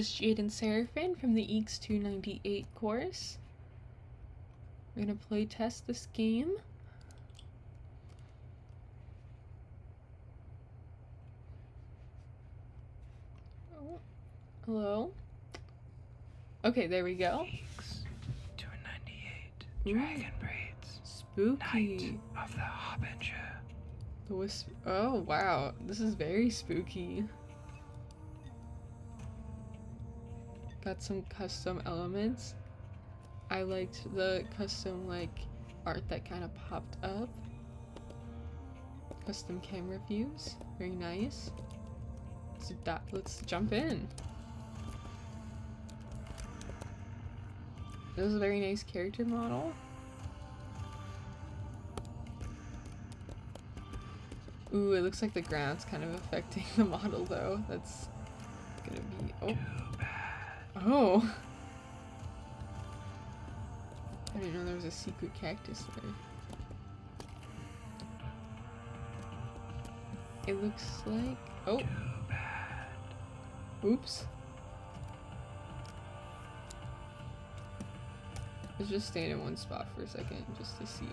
This is Jade and Seraphin from the EEX 298 course. We're gonna play test this game. Oh, hello. Okay, there we go. EEX 298 Dragon Braids. Spooky. Night of the Harbinger. The wisp. Oh wow, this is very spooky. Got some custom elements. I liked the custom art that kind of popped up. Custom camera views, very nice. So let's jump in. This is a very nice character model. Ooh, it looks like the ground's kind of affecting the model though. That's gonna be Too bad. Oh. I didn't know there was a secret cactus there. It looks like Too bad. Oops. Let's just stand in one spot for a second just to see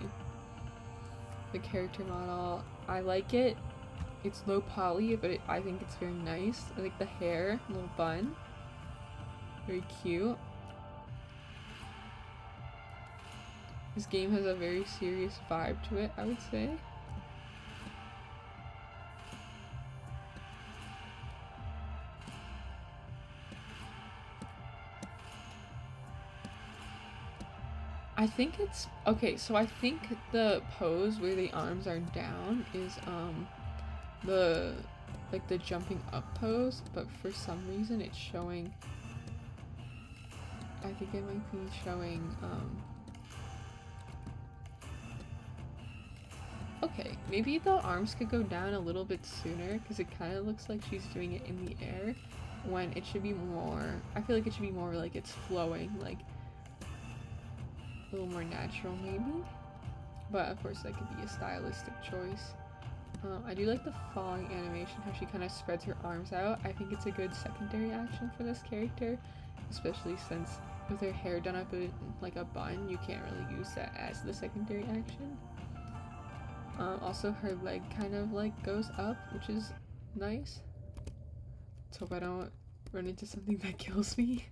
the character model. I like it. It's low poly, but I think it's very nice. I like the hair, little bun. Very cute. This game has a very serious vibe to it, I would say. I think it's okay, so I think the pose where the arms are down is the jumping up pose, but for some reason it's showing, I think it might be showing okay, maybe the arms could go down a little bit sooner because it kind of looks like she's doing it in the air when it should be more, I feel like it should be more like it's flowing, like a little more natural maybe, but of course that could be a stylistic choice. I do like the falling animation, how she kind of spreads her arms out. I think it's a good secondary action for this character, especially since with her hair done up in like a bun, you can't really use that as the secondary action. Also her leg kind of like goes up, which is nice. Let's hope I don't run into something that kills me.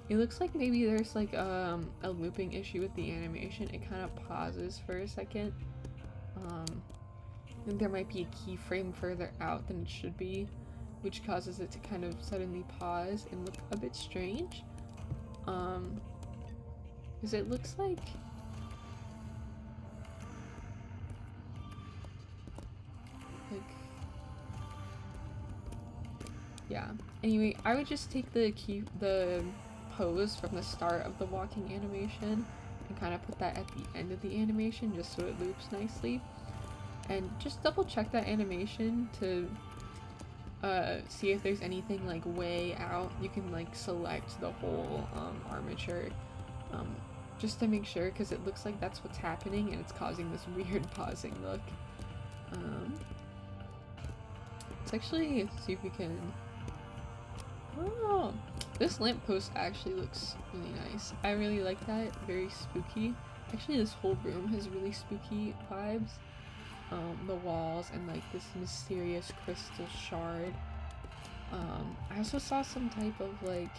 It looks like maybe there's like a looping issue with the animation. It kind of pauses for a second. I think there might be a keyframe further out than it should be, which causes it to kind of suddenly pause and look a bit strange. Because it looks like yeah. Anyway, I would just take the pose from the start of the walking animation and kind of put that at the end of the animation just so it loops nicely, and just double check that animation to see if there's anything like way out. You can like select the whole armature just to make sure, because it looks like that's what's happening and it's causing this weird pausing look. Let's actually see if we can. Oh, this lamppost actually looks really nice. I really like that. Very spooky. Actually, this whole room has really spooky vibes. The walls and like this mysterious crystal shard. I also saw some type of like,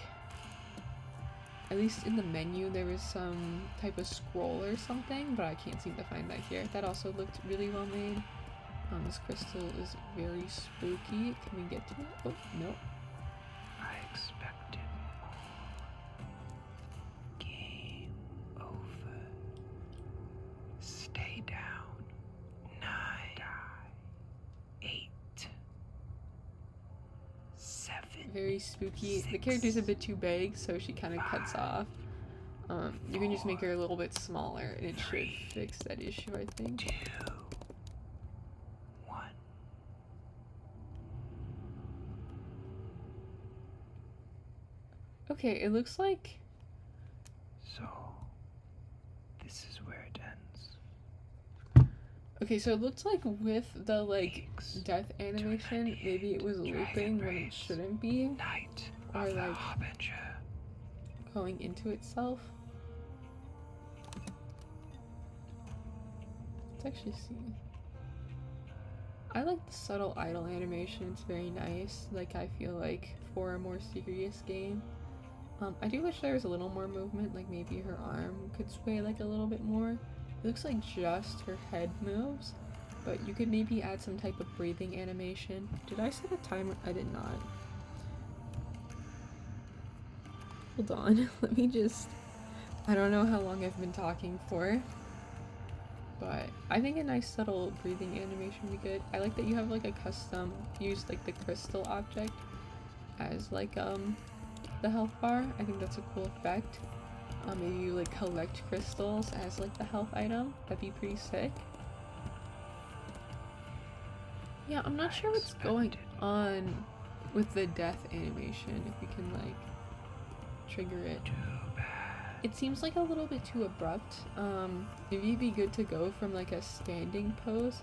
at least in the menu, there was some type of scroll or something, but I can't seem to find that here. That also looked really well made. This crystal is very spooky. Can we get to it? Oh, no. I expected more. Game over. Stay down. 9, 8, 7. Very spooky. 6, the character's a bit too big, so she kind of cuts off. You can just make her a little bit smaller, and it should fix that issue, I think. 2, 1. Okay, it looks like. So, this is where it ends. Okay, so it looked like with the like Weeks death to animation, 98 maybe it was dragon looping when it raids. shouldn't be, Night or of the like Harbinger. going into itself. Let's actually see. I like the subtle idle animation, it's very nice, like I feel like for a more serious game. I do wish there was a little more movement, like maybe her arm could sway like a little bit more. It looks like just her head moves, but you could maybe add some type of breathing animation. Did I set a timer? I did not. Hold on, let me just... I don't know how long I've been talking for, but I think a nice subtle breathing animation would be good. I like that you have like a custom, used like the crystal object as like the health bar. I think that's a cool effect. Maybe you like collect crystals as like the health item. That'd be pretty sick. Yeah, I'm not sure what's going on with the death animation, if we can like trigger it. It seems like a little bit too abrupt. Maybe it'd be good to go from like a standing pose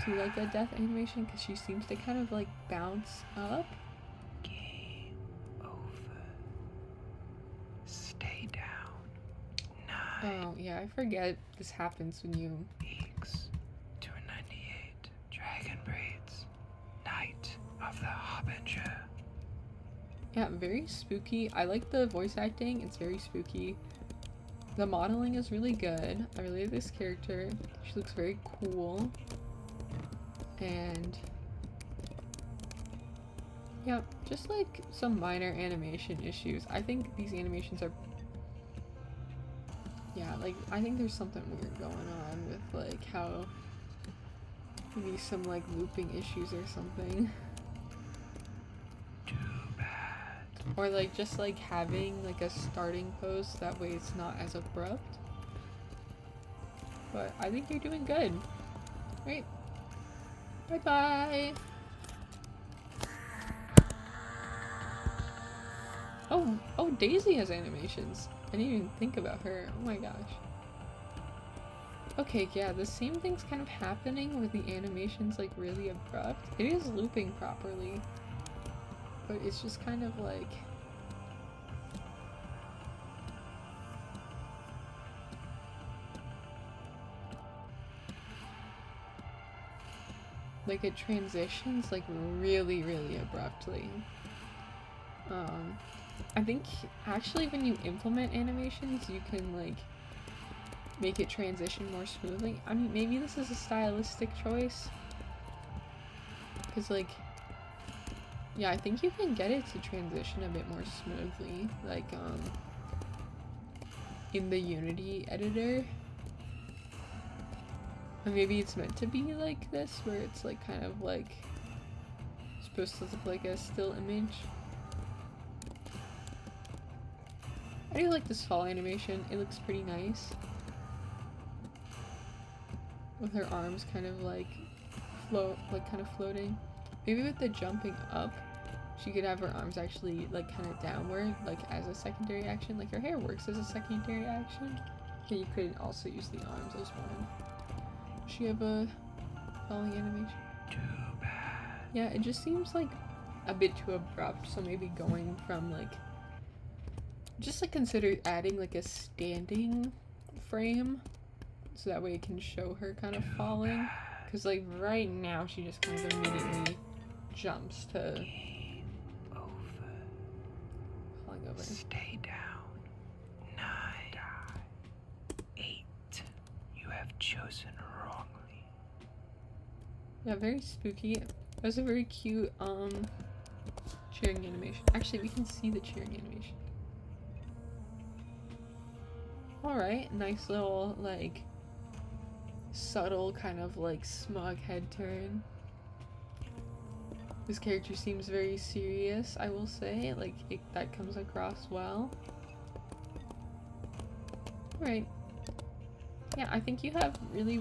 to like a death animation, because she seems to kind of like bounce up. Game over. Stay down. 9 Oh yeah, I forget this happens when you... weeks to 98 dragon breeds. Night of the Harbinger. Yeah, very spooky. I like the voice acting, it's very spooky. The modeling is really good. I really like this character. She looks very cool. And yeah, just like some minor animation issues. I think these animations are... Yeah, like I think there's something weird going on with like how... Maybe some like looping issues or something. Too bad. Or like just like having like a starting pose, that way it's not as abrupt. But I think you're doing good. Right. Bye bye. Oh, Daisy has animations. I didn't even think about her. Oh my gosh. Okay, yeah, the same thing's kind of happening with the animations like really abrupt. It is looping properly, but it's just kind of like it transitions like really, really abruptly. I think actually when you implement animations, you can like make it transition more smoothly. I mean, maybe this is a stylistic choice, because like, yeah, I think you can get it to transition a bit more smoothly, like in the Unity editor. And maybe it's meant to be like this, where it's like kind of like supposed to look like a still image. I do like this fall animation. It looks pretty nice. With her arms kind of like floating. Maybe with the jumping up, she could have her arms actually like kind of downward, like as a secondary action. Like her hair works as a secondary action. Okay, you could also use the arms as one. She have a falling animation. Too bad. Yeah, it just seems like a bit too abrupt. So maybe going from like, just like consider adding like a standing frame, so that way it can show her kind of falling. Because like right now she just kind of immediately jumps to Game over. falling over. Stay down. 9. 8. You have chosen wrongly. Yeah, very spooky. That was a very cute cheering animation. Actually, we can see the cheering animation. Alright, nice little like subtle kind of like smug head turn. This character seems very serious, I will say. Like that comes across well. Alright. Yeah, I think you have really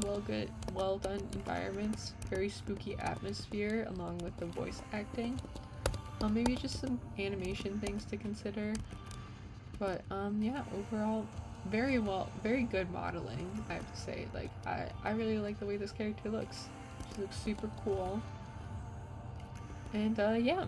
well done environments, very spooky atmosphere along with the voice acting. Maybe just some animation things to consider. But yeah, overall very good modeling, I have to say. Like, I really like the way this character looks. She looks super cool. And, yeah.